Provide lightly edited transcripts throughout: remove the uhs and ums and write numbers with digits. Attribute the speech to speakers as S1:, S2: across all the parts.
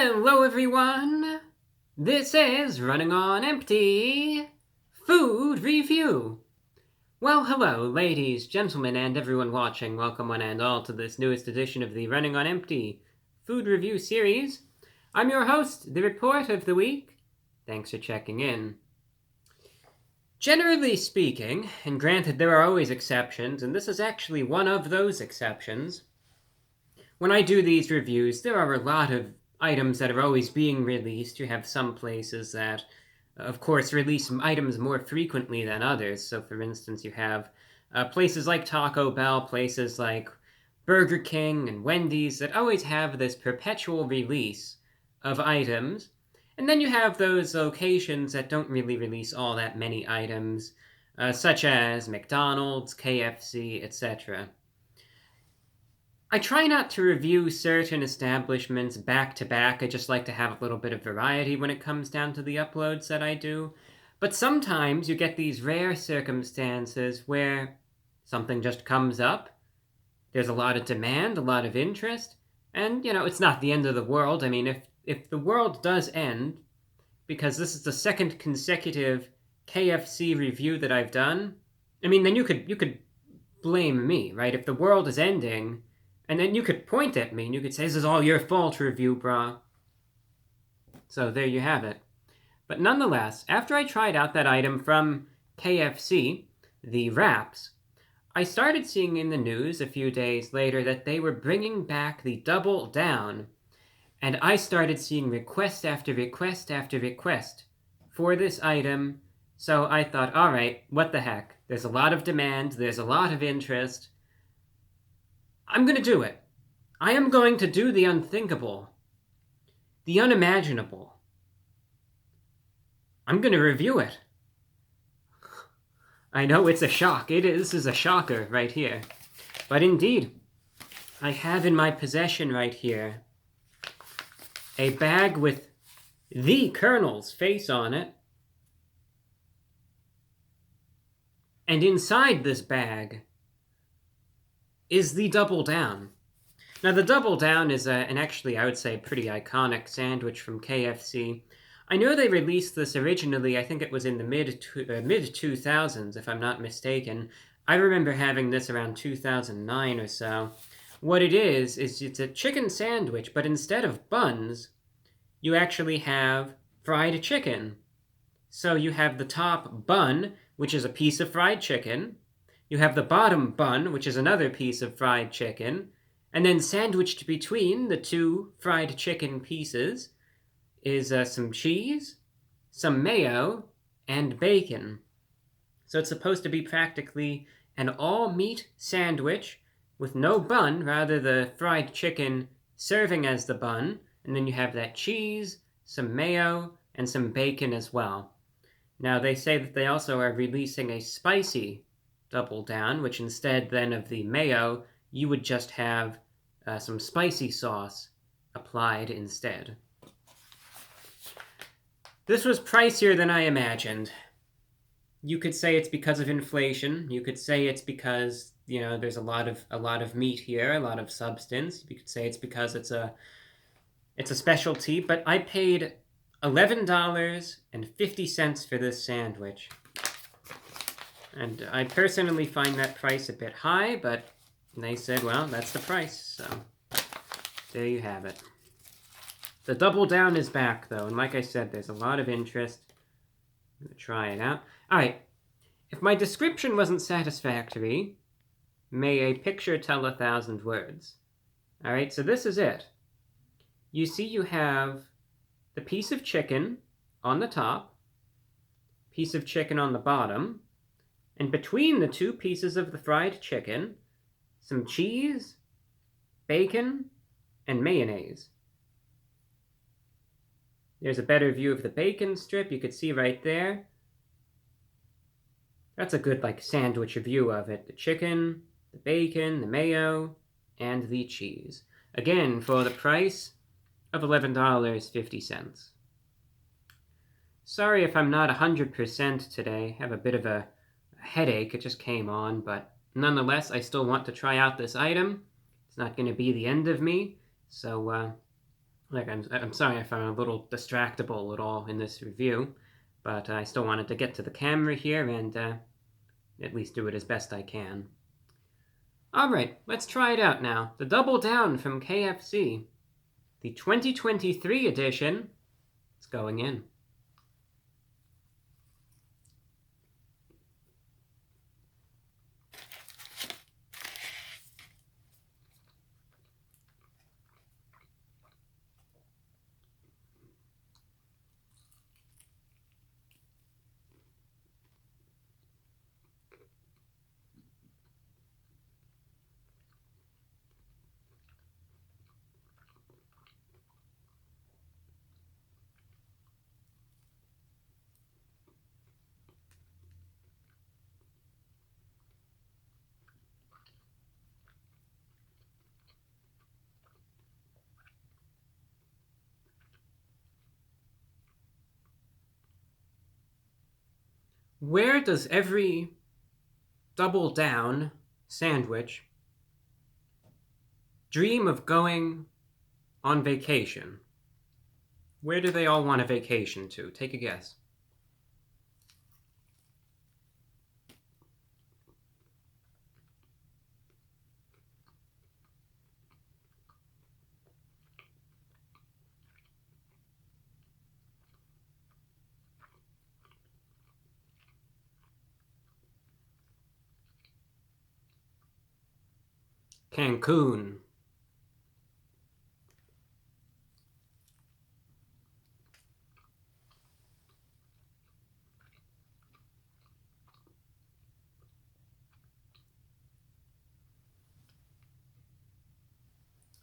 S1: Hello everyone! This is Running on Empty Food Review. Well, hello ladies, gentlemen, and everyone watching. Welcome one and all to this newest edition of the Running on Empty Food Review series. I'm your host, The Report of the Week. Thanks for checking in. Generally speaking, and granted there are always exceptions, and this is actually one of those exceptions, when I do these reviews, there are a lot of items that are always being released. You have some places that, of course, release items more frequently than others. So, for instance, you have places like Taco Bell, places like Burger King and Wendy's that always have this perpetual release of items. And then you have those locations that don't really release all that many items, such as McDonald's, KFC, etc. I try not to review certain establishments back to back. I just like to have a little bit of variety when it comes down to the uploads that I do. But sometimes you get these rare circumstances where something just comes up. There's a lot of demand, a lot of interest, and, it's not the end of the world. I mean, if the world does end, because this is the second consecutive KFC review that I've done, I mean, then you could blame me, right? If the world is ending, and then you could point at me and you could say, this is all your fault, review, brah. So there you have it. But nonetheless, after I tried out that item from KFC, the wraps, I started seeing in the news a few days later that they were bringing back the Double Down. And I started seeing request after request after request for this item. So I thought, all right, what the heck? There's a lot of demand. There's a lot of interest. I'm going to do it. I am going to do the unthinkable, the unimaginable. I'm going to review it. I know it's a shock. This is a shocker right here. But indeed, I have in my possession right here a bag with the Colonel's face on it. And inside this bag is the Double Down. Now, the Double Down is and actually, I would say, a pretty iconic sandwich from KFC. I know they released this originally, I think it was in the mid-2000s, if I'm not mistaken. I remember having this around 2009 or so. What it is it's a chicken sandwich, but instead of buns, you actually have fried chicken. So you have the top bun, which is a piece of fried chicken. You have the bottom bun, which is another piece of fried chicken, and then sandwiched between the two fried chicken pieces is some cheese, some mayo, and bacon. So it's supposed to be practically an all-meat sandwich with no bun, rather the fried chicken serving as the bun, and then you have that cheese, some mayo, and some bacon as well. Now, they say that they also are releasing a spicy Double Down, which instead then of the mayo, you would just have some spicy sauce applied instead. This was pricier than I imagined. You could say it's because of inflation. You could say it's because, there's a lot of meat here, a lot of substance. You could say it's because it's a specialty, but I paid $11.50 for this sandwich. And I personally find that price a bit high, but they said, well, that's the price, so there you have it. The Double Down is back, though, and like I said, there's a lot of interest. I'm going to try it out. All right, if my description wasn't satisfactory, may a picture tell 1,000 words. All right, so this is it. You see you have the piece of chicken on the top, piece of chicken on the bottom, and between the two pieces of the fried chicken, some cheese, bacon, and mayonnaise. There's a better view of the bacon strip. You could see right there. That's a good, sandwich view of it. The chicken, the bacon, the mayo, and the cheese. Again, for the price of $11.50. Sorry if I'm not 100% today. I have a bit of a headache. It just came on, but nonetheless, I still want to try out this item. It's not going to be the end of me, so I'm sorry if I'm a little distractible at all in this review, but I still wanted to get to the camera here and at least do it as best I can. Alright, let's try it out now. The Double Down from KFC. The 2023 edition is going in. Where does every Double Down sandwich dream of going on vacation? Where do they all want a vacation to? Take a guess. Cancun.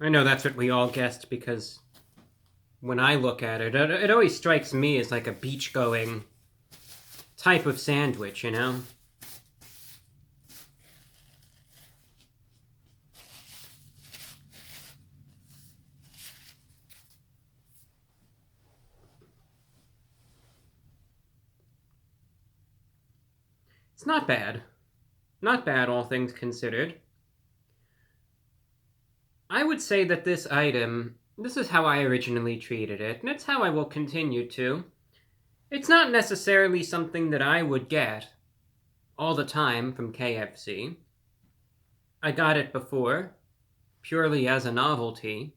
S1: I know that's what we all guessed because when I look at it, it always strikes me as like a beach-going type of sandwich, you know? It's not bad. Not bad, all things considered. I would say that this item, this is how I originally treated it, and it's how I will continue to. It's not necessarily something that I would get all the time from KFC. I got it before, purely as a novelty,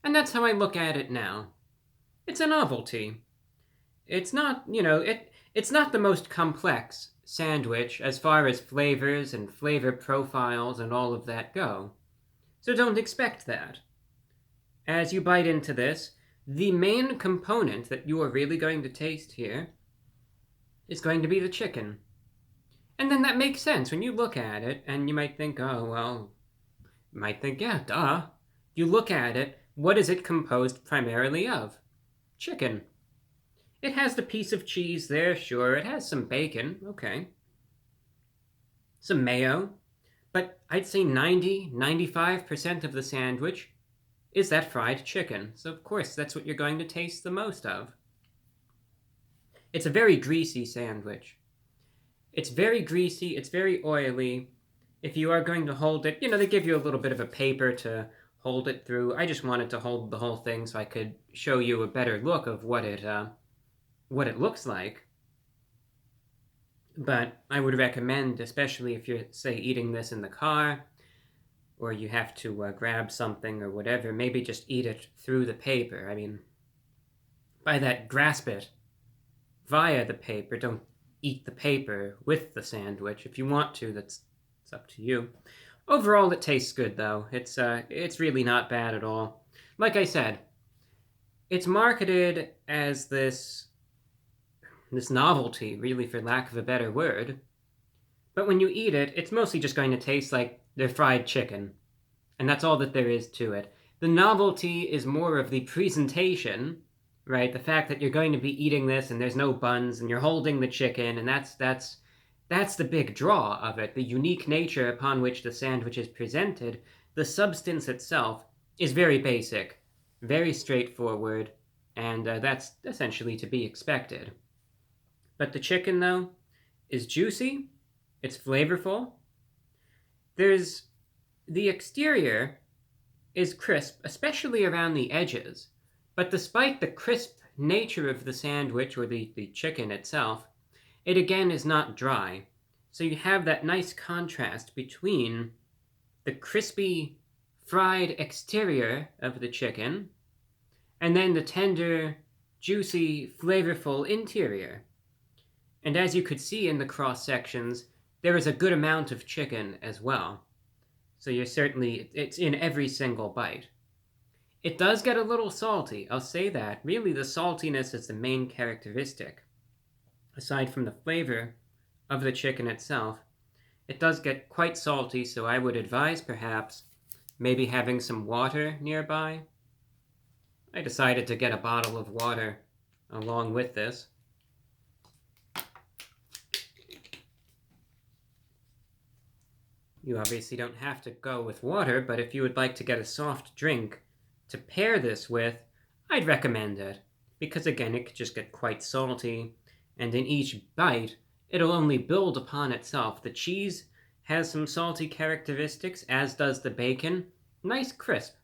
S1: and that's how I look at it now. It's a novelty. It's not, it's not the most complex sandwich as far as flavors and flavor profiles and all of that go. So don't expect that. As you bite into this, the main component that you are really going to taste here is going to be the chicken. And then that makes sense when you look at it, and you might think, oh, well, you might think, yeah, duh. You look at it, what is it composed primarily of? Chicken. It has the piece of cheese there, sure. It has some bacon, okay. Some mayo. But I'd say 95% of the sandwich is that fried chicken. So, of course, that's what you're going to taste the most of. It's a very greasy sandwich. It's very greasy, it's very oily. If you are going to hold it, they give you a little bit of a paper to hold it through. I just wanted to hold the whole thing so I could show you a better look of what it looks like. But I would recommend, especially if you're, say, eating this in the car, or you have to grab something or whatever, maybe just eat it through the paper. I mean, by that, grasp it via the paper. Don't eat the paper with the sandwich. If you want to, it's up to you. Overall, it tastes good, though. It's really not bad at all. Like I said, it's marketed as this novelty, really, for lack of a better word. But when you eat it, it's mostly just going to taste like their fried chicken. And that's all that there is to it. The novelty is more of the presentation, right? The fact that you're going to be eating this and there's no buns and you're holding the chicken, and that's the big draw of it. The unique nature upon which the sandwich is presented. The substance itself is very basic, very straightforward, and that's essentially to be expected. But the chicken, though, is juicy, it's flavorful. The exterior is crisp, especially around the edges. But despite the crisp nature of the sandwich, or the chicken itself, it again is not dry. So you have that nice contrast between the crispy, fried exterior of the chicken, and then the tender, juicy, flavorful interior. And as you could see in the cross sections, there is a good amount of chicken as well. So it's in every single bite. It does get a little salty, I'll say that. Really, the saltiness is the main characteristic. Aside from the flavor of the chicken itself, it does get quite salty, so I would advise perhaps maybe having some water nearby. I decided to get a bottle of water along with this. You obviously don't have to go with water, but if you would like to get a soft drink to pair this with, I'd recommend it. Because again, it could just get quite salty, and in each bite, it'll only build upon itself. The cheese has some salty characteristics, as does the bacon. Nice crisp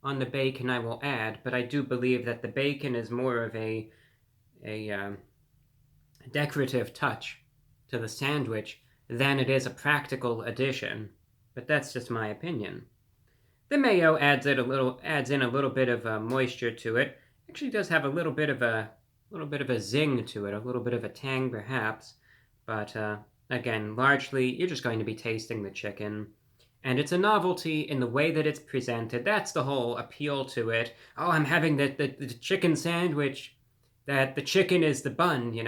S1: on the bacon, I will add, but I do believe that the bacon is more of a decorative touch to the sandwich than it is a practical addition. But that's just my opinion. The mayo adds in a little bit of moisture to it. Actually, does have a little bit of a zing to it, a little bit of a tang perhaps. But again, largely you're just going to be tasting the chicken. And it's a novelty in the way that it's presented. That's the whole appeal to it. Oh, I'm having the chicken sandwich. That the chicken is the bun.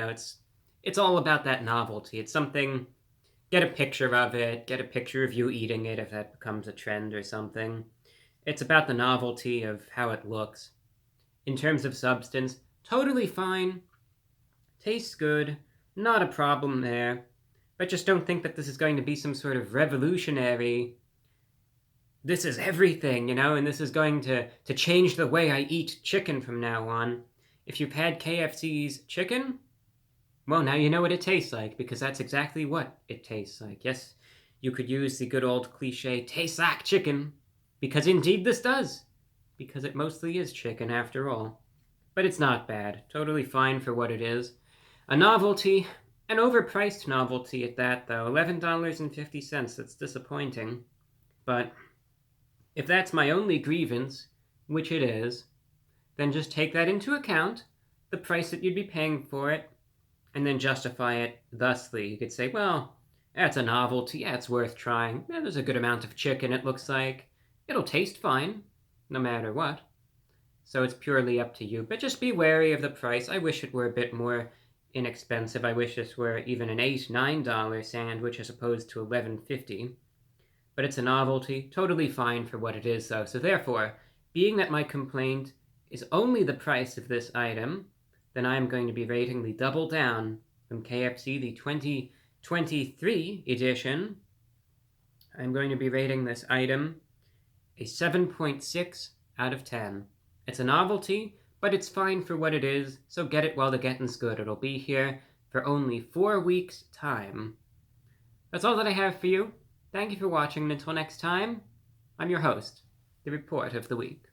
S1: It's all about that novelty. It's something. Get a picture of it. Get a picture of you eating it if that becomes a trend or something. It's about the novelty of how it looks. In terms of substance, totally fine. Tastes good. Not a problem there. But just don't think that this is going to be some sort of revolutionary. This is everything, and this is going to change the way I eat chicken from now on. If you've had KFC's chicken, well, now you know what it tastes like, because that's exactly what it tastes like. Yes, you could use the good old cliche, tastes like chicken, because indeed this does, because it mostly is chicken after all. But it's not bad, totally fine for what it is. A novelty, an overpriced novelty at that, though. $11.50, that's disappointing. But if that's my only grievance, which it is, then just take that into account, the price that you'd be paying for it, and then justify it thusly. You could say, well, that's a novelty, yeah, it's worth trying. Yeah, there's a good amount of chicken, it looks like. It'll taste fine, no matter what. So it's purely up to you. But just be wary of the price. I wish it were a bit more inexpensive. I wish this were even an $8, $9 sandwich as opposed to $11.50. But it's a novelty, totally fine for what it is, though. So therefore, being that my complaint is only the price of this item, then I'm going to be rating the Double Down from KFC, the 2023 edition. I'm going to be rating this item a 7.6 out of 10. It's a novelty, but it's fine for what it is, so get it while the getting's good. It'll be here for only 4 weeks' time. That's all that I have for you. Thank you for watching, and until next time, I'm your host, The Report of the Week.